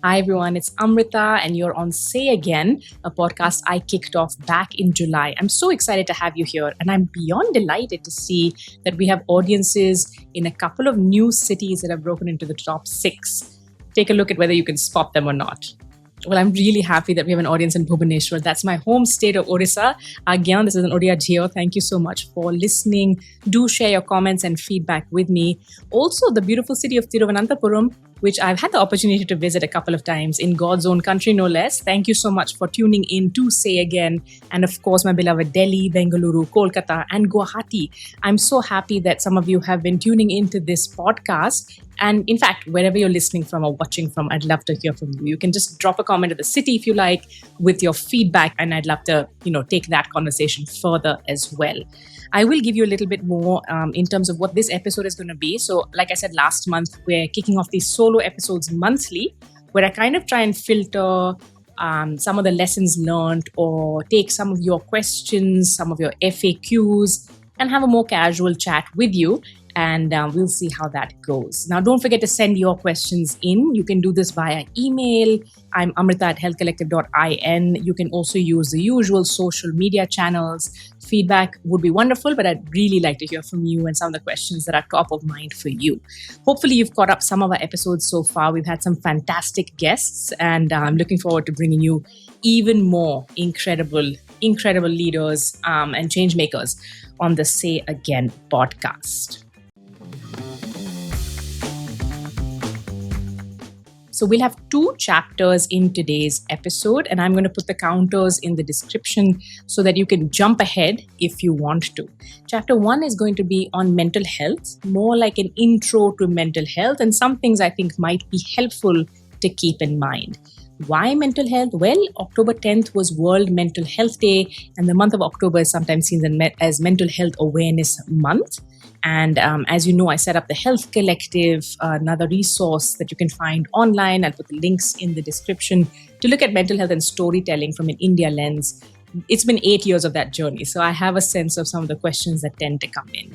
Hi everyone, it's Amrita and you're on Say Again, a podcast I kicked off back in July. I'm so excited to have you here and I'm beyond delighted to see that we have audiences in a couple of new cities that have broken into the top 6. Take a look at whether you can spot them or not. Well, I'm really happy that we have an audience in Bhubaneswar. That's my home state of Odisha. Again, this is an Odia Geo. Thank you so much for listening. Do share your comments and feedback with me. Also, the beautiful city of Thiruvananthapuram, which I've had the opportunity to visit a couple of times in God's own country, no less. Thank you so much for tuning in to Say Again. And of course, my beloved Delhi, Bengaluru, Kolkata, and Guwahati. I'm so happy that some of you have been tuning into this podcast. And in fact, wherever you're listening from or watching from, I'd love to hear from you. You can just drop a comment of the city if you like with your feedback. And I'd love to, take that conversation further as well. I will give you a little bit more in terms of what this episode is going to be. So like I said last month, we're kicking off these solo episodes monthly where I kind of try and filter some of the lessons learned or take some of your questions, some of your FAQs and have a more casual chat with you. And we'll see how that goes. Now, don't forget to send your questions in. You can do this via email. I'm amrita@healthcollective.in. You can also use the usual social media channels. Feedback would be wonderful, but I'd really like to hear from you and some of the questions that are top of mind for you. Hopefully, you've caught up some of our episodes so far. We've had some fantastic guests, and I'm looking forward to bringing you even more incredible leaders and change makers on the Say Again podcast. So we'll have 2 chapters in today's episode, and I'm going to put the counters in the description so that you can jump ahead if you want to. Chapter 1 is going to be on mental health, more like an intro to mental health, and some things I think might be helpful to keep in mind. Why mental health? Well, October 10th was World Mental Health Day, and the month of October is sometimes seen as Mental Health Awareness Month. And as you know, I set up the Health Collective, another resource that you can find online. I'll put the links in the description to look at mental health and storytelling from an India lens. It's been 8 years of that journey, so I have a sense of some of the questions that tend to come in.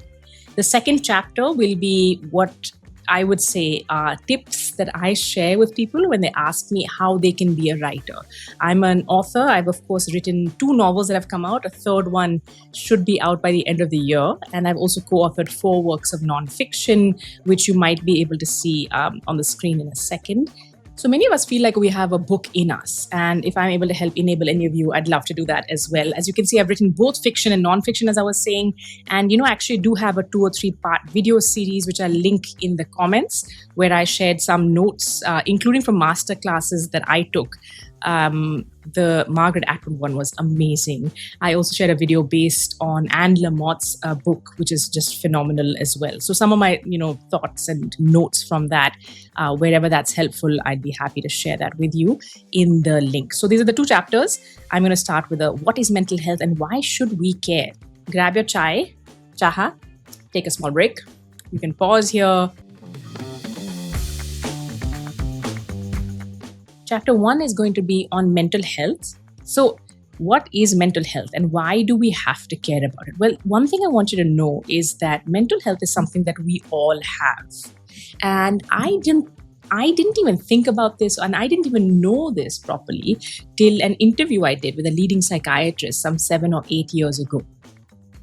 The second chapter will be what I would say are tips that I share with people when they ask me how they can be a writer. I'm an author. I've, of course, written 2 novels that have come out. A third one should be out by the end of the year. And I've also co-authored 4 works of nonfiction, which you might be able to see on the screen in a second. So many of us feel like we have a book in us. And if I'm able to help enable any of you, I'd love to do that as well. As you can see, I've written both fiction and nonfiction, as I was saying. And, I actually do have a 2 or 3 part video series, which I'll link in the comments, where I shared some notes, including from master classes that I took. The Margaret Atwood one was amazing. I also shared a video based on Anne Lamott's book, which is just phenomenal as well. So some of my, thoughts and notes from that, wherever that's helpful, I'd be happy to share that with you in the link. So these are the 2 chapters. I'm going to start with what is mental health and why should we care? Grab your chaha, take a small break. You can pause here. Chapter 1 is going to be on mental health. So what is mental health and why do we have to care about it? Well, one thing I want you to know is that mental health is something that we all have. And I didn't even think about this and I didn't even know this properly till an interview I did with a leading psychiatrist some 7 or 8 years ago.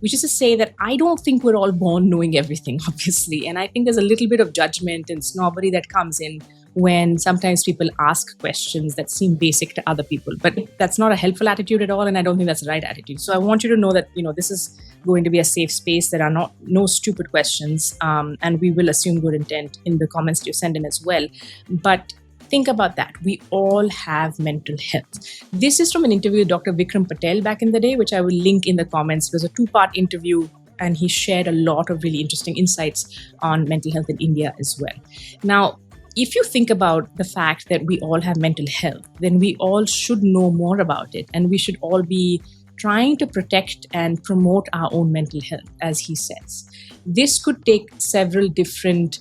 Which is to say that I don't think we're all born knowing everything, obviously. And I think there's a little bit of judgment and snobbery that comes in when sometimes people ask questions that seem basic to other people. But that's not a helpful attitude at all, and I don't think that's the right attitude. So I want you to know that, this is going to be a safe space. There are no stupid questions, and we will assume good intent in the comments that you send in as well. But think about that. We all have mental health. This is from an interview with Dr. Vikram Patel back in the day, which I will link in the comments. It was a 2-part interview, and he shared a lot of really interesting insights on mental health in India as well. Now, if you think about the fact that we all have mental health, then we all should know more about it. And we should all be trying to protect and promote our own mental health, as he says. This could take several different,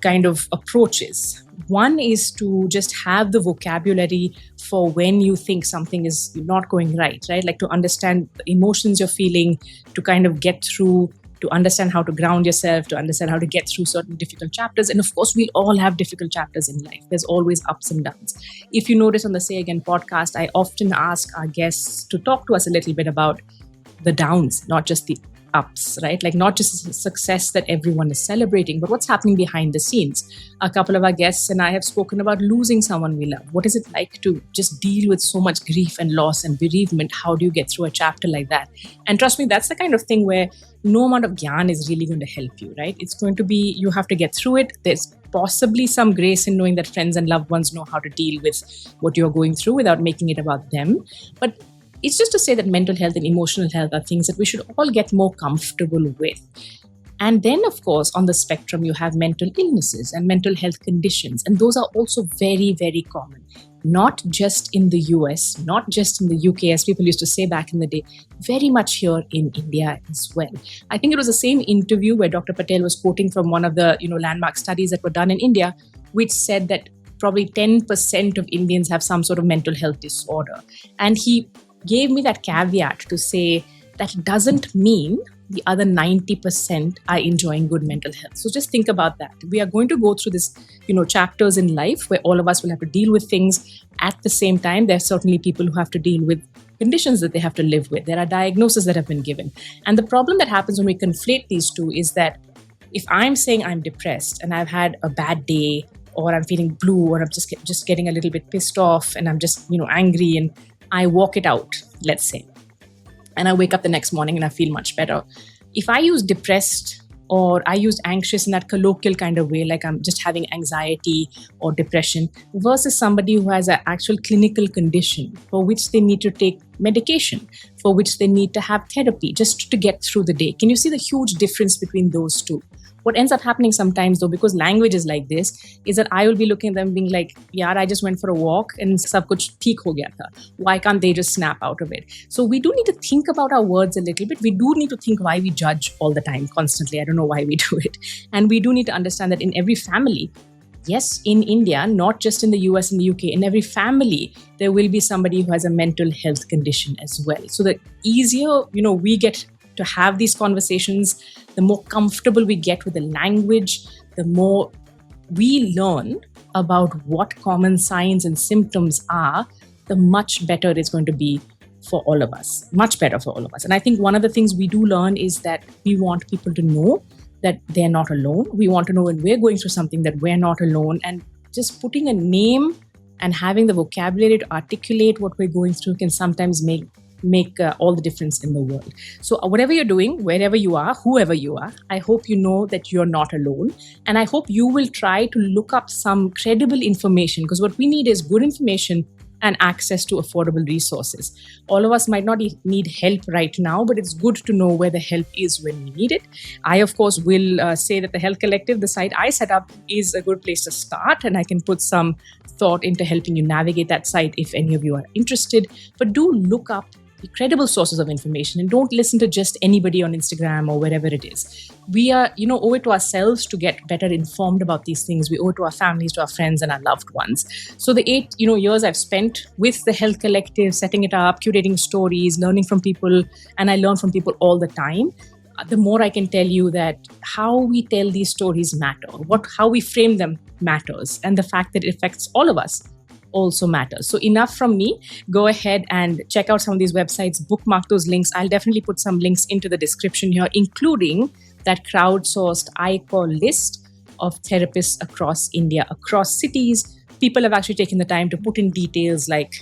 kind of approaches. One is to just have the vocabulary for when you think something is not going right? Like to understand the emotions you're feeling, to kind of get through to understand how to ground yourself, to understand how to get through certain difficult chapters. And of course, we all have difficult chapters in life. There's always ups and downs. If you notice on the Say Again podcast, I often ask our guests to talk to us a little bit about the downs, not just the ups, right? Like not just the success that everyone is celebrating, but what's happening behind the scenes. A couple of our guests and I have spoken about losing someone we love. What is it like to just deal with so much grief and loss and bereavement? How do you get through a chapter like that? And trust me, that's the kind of thing where no amount of gyan is really going to help you, right? It's going to be, you have to get through it. There's possibly some grace in knowing that friends and loved ones know how to deal with what you're going through without making it about them. But it's just to say that mental health and emotional health are things that we should all get more comfortable with. And then, of course, on the spectrum, you have mental illnesses and mental health conditions. And those are also very, very common. Not just in the US, not just in the UK, as people used to say back in the day, very much here in India as well. I think it was the same interview where Dr. Patel was quoting from one of the landmark studies that were done in India, which said that probably 10% of Indians have some sort of mental health disorder. And he gave me that caveat to say that doesn't mean the other 90% are enjoying good mental health. So just think about that. We are going to go through this, chapters in life where all of us will have to deal with things at the same time. There are certainly people who have to deal with conditions that they have to live with. There are diagnoses that have been given. And the problem that happens when we conflate these two is that if I'm saying I'm depressed and I've had a bad day, or I'm feeling blue, or I'm just getting a little bit pissed off and I'm just, angry, and I walk it out, let's say, and I wake up the next morning and I feel much better. If I use depressed or I use anxious in that colloquial kind of way, like I'm just having anxiety or depression, versus somebody who has an actual clinical condition for which they need to take medication, for which they need to have therapy just to get through the day. Can you see the huge difference between those two? What ends up happening sometimes, though, because language is like this, is that I will be looking at them being like, yaar, I just went for a walk and sab kuch theek ho gaya tha. Why can't they just snap out of it? So we do need to think about our words a little bit. We do need to think why we judge all the time, constantly. I don't know why we do it. And we do need to understand that in every family, yes, in India, not just in the US and the UK, in every family, there will be somebody who has a mental health condition as well. So the easier, we get to have these conversations, the more comfortable we get with the language, the more we learn about what common signs and symptoms are, the much better it's going to be for all of us, much better for all of us. And I think one of the things we do learn is that we want people to know that they're not alone. We want to know when we're going through something that we're not alone, and just putting a name and having the vocabulary to articulate what we're going through can sometimes make all the difference in the world. So whatever you're doing, wherever you are, whoever you are, I hope you know that you're not alone. And I hope you will try to look up some credible information, because what we need is good information and access to affordable resources. All of us might not need help right now, but it's good to know where the help is when we need it. I, of course, will say that the Health Collective, the site I set up, is a good place to start, and I can put some thought into helping you navigate that site if any of you are interested. But do look up credible sources of information and don't listen to just anybody on Instagram or wherever it is. We are, owe it to ourselves to get better informed about these things. We owe it to our families, to our friends and our loved ones. So the 8, years I've spent with the Health Collective, setting it up, curating stories, learning from people, and I learn from people all the time. The more I can tell you that how we tell these stories matter, how we frame them matters, and the fact that it affects all of us also matters. So enough from me. Go ahead and check out some of these websites, bookmark those links. I'll definitely put some links into the description here, including that crowdsourced iCall list of therapists across India, across cities. People have actually taken the time to put in details like,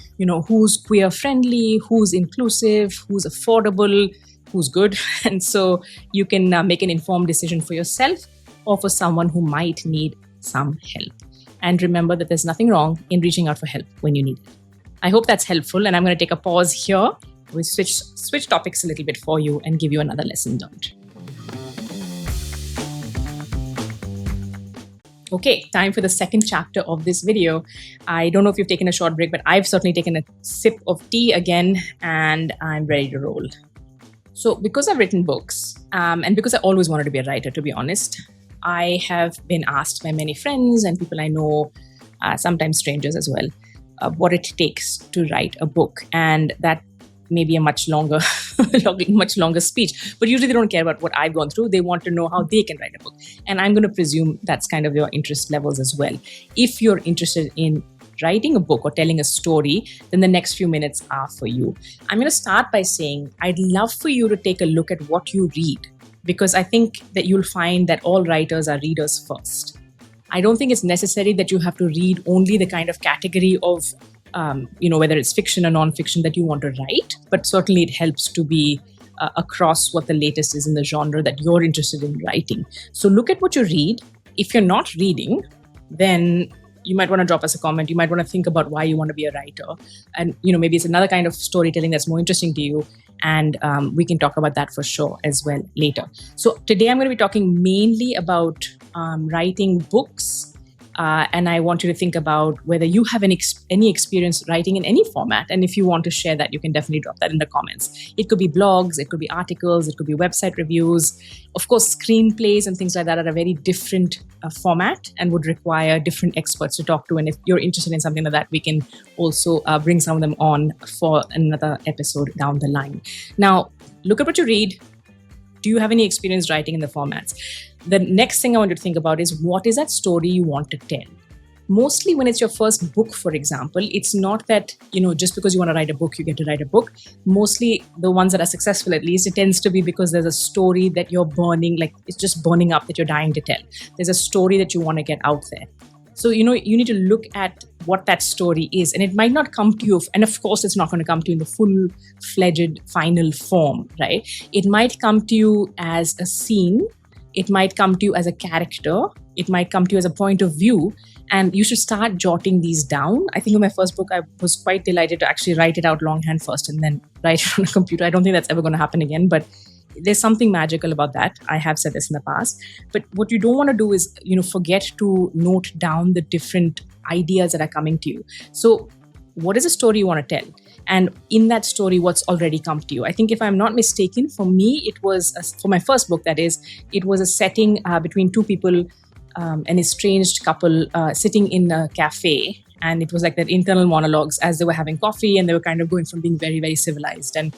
who's queer friendly, who's inclusive, who's affordable, who's good. And so you can make an informed decision for yourself or for someone who might need some help. And remember that there's nothing wrong in reaching out for help when you need it. I hope that's helpful, and I'm going to take a pause here. We'll switch topics a little bit for you and give you another lesson learned. Okay, time for the second chapter of this video. I don't know if you've taken a short break, but I've certainly taken a sip of tea again, and I'm ready to roll. So because I've written books, and because I always wanted to be a writer, to be honest, I have been asked by many friends and people I know, sometimes strangers as well, what it takes to write a book. And that maybe a much longer, much longer speech. But usually they don't care about what I've gone through. They want to know how they can write a book. And I'm going to presume that's kind of your interest levels as well. If you're interested in writing a book or telling a story, then the next few minutes are for you. I'm going to start by saying I'd love for you to take a look at what you read, because I think that you'll find that all writers are readers first. I don't think it's necessary that you have to read only the kind of category of whether it's fiction or non-fiction that you want to write, but certainly it helps to be across what the latest is in the genre that you're interested in writing. So look at what you read. If you're not reading, then you might want to drop us a comment. You might want to think about why you want to be a writer. And, maybe it's another kind of storytelling that's more interesting to you. And we can talk about that for sure as well later. So today I'm going to be talking mainly about writing books. And I want you to think about whether you have any experience writing in any format. And if you want to share that, you can definitely drop that in the comments. It could be blogs, it could be articles, it could be website reviews. Of course, screenplays and things like that are a very different format and would require different experts to talk to. And if you're interested in something like that, we can also bring some of them on for another episode down the line. Now, look at what you read. Do you have any experience writing in the formats? The next thing I want you to think about is, what is that story you want to tell? Mostly when it's your first book, for example, it's not that, just because you want to write a book, you get to write a book. Mostly the ones that are successful, at least, it tends to be because there's a story that you're burning, like it's just burning up that you're dying to tell. There's a story that you want to get out there. So, you need to look at what that story is. And it might not come to you, and of course, it's not going to come to you in the full-fledged final form, right? It might come to you as a scene. It might come to you as a character. It might come to you as a point of view. And you should start jotting these down. I think in my first book, I was quite delighted to actually write it out longhand first and then write it on a computer. I don't think that's ever going to happen again, but there's something magical about that. I have said this in the past. But what you don't want to do is, forget to note down the different ideas that are coming to you. So what is a story you want to tell? And in that story, what's already come to you? I think if I'm not mistaken, for me, it was, for my first book, that is, it was a setting between two people, an estranged couple sitting in a cafe. And it was like their internal monologues as they were having coffee, and they were kind of going from being very, very civilized and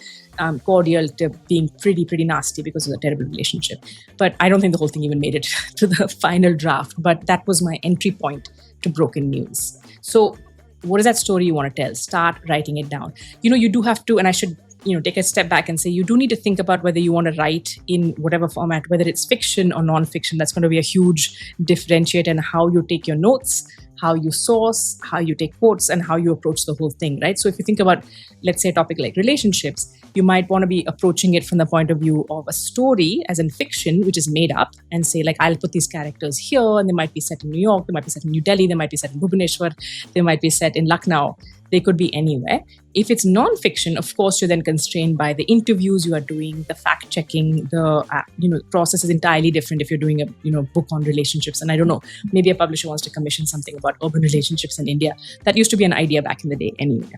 cordial to being pretty, pretty nasty because of a terrible relationship. But I don't think the whole thing even made it to the final draft. But that was my entry point to Broken News. So what is that story you want to tell? Start writing it down. You do have to, and I should, take a step back and say, you do need to think about whether you want to write in whatever format, whether it's fiction or non-fiction. That's going to be a huge differentiator in how you take your notes, how you source, how you take quotes, and how you approach the whole thing, right? So if you think about, let's say, a topic like relationships, you might want to be approaching it from the point of view of a story, as in fiction, which is made up, and say, like, I'll put these characters here, and they might be set in New York, they might be set in New Delhi, they might be set in Bhubaneswar, they might be set in Lucknow. They could be anywhere. If it's non-fiction, of course, you're then constrained by the interviews you are doing, the fact-checking, the process is entirely different if you're doing a book on relationships. And I don't know, maybe a publisher wants to commission something about urban relationships in India. That used to be an idea back in the day anyway.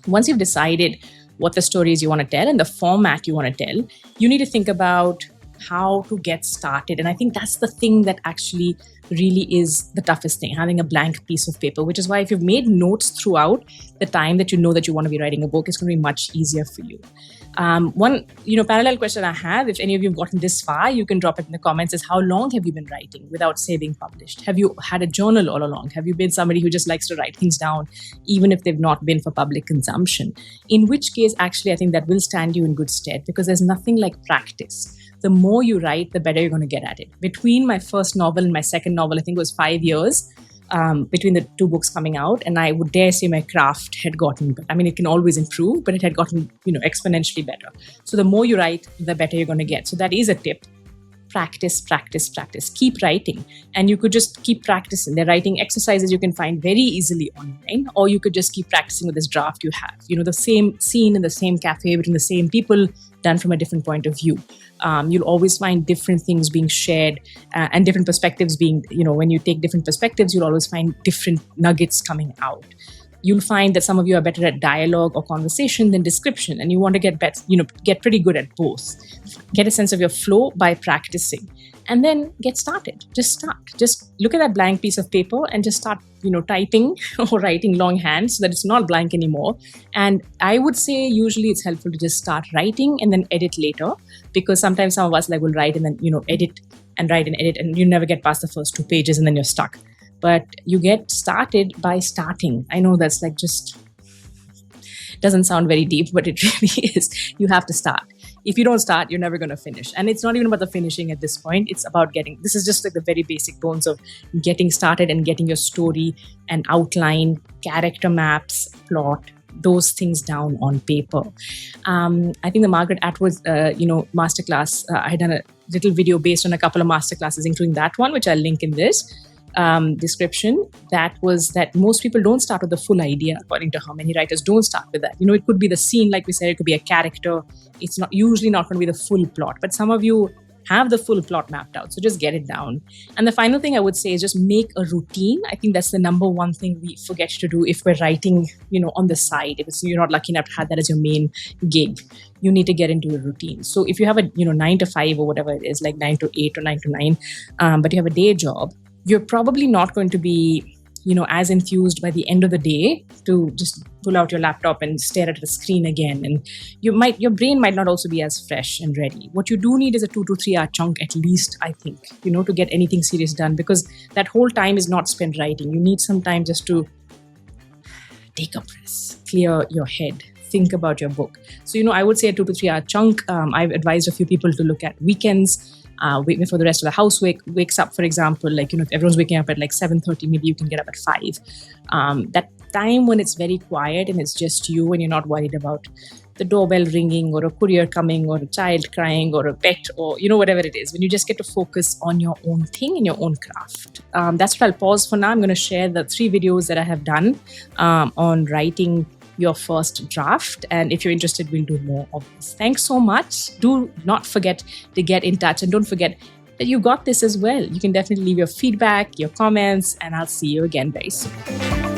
Once you've decided what the stories you want to tell and the format you want to tell, you need to think about how to get started. And I think that's the thing that actually really is the toughest thing, having a blank piece of paper, which is why if you've made notes throughout the time that you know that you want to be writing a book, it's going to be much easier for you. One parallel question I have, if any of you have gotten this far, you can drop it in the comments, is how long have you been writing without, say, being published? Have you had a journal all along? Have you been somebody who just likes to write things down, even if they've not been for public consumption? In which case, actually, I think that will stand you in good stead, because there's nothing like practice. The more you write, the better you're going to get at it. Between my first novel and my second novel, I think it was 5 years between the two books coming out. And I would dare say my craft had gotten better. I mean, it can always improve, but it had gotten, exponentially better. So the more you write, the better you're going to get. So that is a tip. Practice, practice, practice. Keep writing. And you could just keep practicing. The writing exercises you can find very easily online, or you could just keep practicing with this draft you have. The same scene in the same cafe between the same people, done from a different point of view. You'll always find different things being shared and different perspectives being, when you take different perspectives, you'll always find different nuggets coming out. you'll find that some of you are better at dialogue or conversation than description, and you want to get pretty good at both. Get a sense of your flow by practicing, and then get started. Just start. Just look at that blank piece of paper and just start, typing or writing longhand so that it's not blank anymore. And I would say usually it's helpful to just start writing and then edit later, because sometimes some of us will write and then, edit and write and edit, and you never get past the first 2 pages and then you're stuck. But you get started by starting. I know that's just doesn't sound very deep, but it really is. You have to start. If you don't start, you're never going to finish. And it's not even about the finishing at this point. It's about this is just the very basic bones of getting started and getting your story and outline, character maps, plot, those things down on paper. I think the Margaret Atwood, masterclass, I had done a little video based on a couple of masterclasses, including that one, which I'll link in this description. That was that most people don't start with the full idea. According to her, many writers don't start with that. It could be the scene, like we said, it could be a character. It's usually not going to be the full plot, but some of you have the full plot mapped out. So just get it down. And the final thing I would say is just make a routine. I think that's the number one thing we forget to do if we're writing, on the side. If you're not lucky enough to have that as your main gig, you need to get into a routine. So if you have a 9 to 5 or whatever it is, like 9 to 8 or 9 to 9, but you have a day job, you're probably not going to be, as enthused by the end of the day to just pull out your laptop and stare at the screen again. And your brain might not also be as fresh and ready. What you do need is a 2 to 3 hour chunk at least, I think, to get anything serious done, because that whole time is not spent writing. You need some time just to take a breath, clear your head, think about your book. So, I would say a 2 to 3 hour chunk. I've advised a few people to look at weekends, before the rest of the house wakes up, for example. If everyone's waking up at 7:30, maybe you can get up at 5. That time when it's very quiet and it's just you and you're not worried about the doorbell ringing or a courier coming or a child crying or a pet or, whatever it is, when you just get to focus on your own thing and your own craft. That's what I'll pause for now. I'm going to share the 3 videos that I have done on writing your first draft. And if you're interested, we'll do more of this. Thanks so much. Do not forget to get in touch, and don't forget that you got this as well. You can definitely leave your feedback, your comments, and I'll see you again very soon.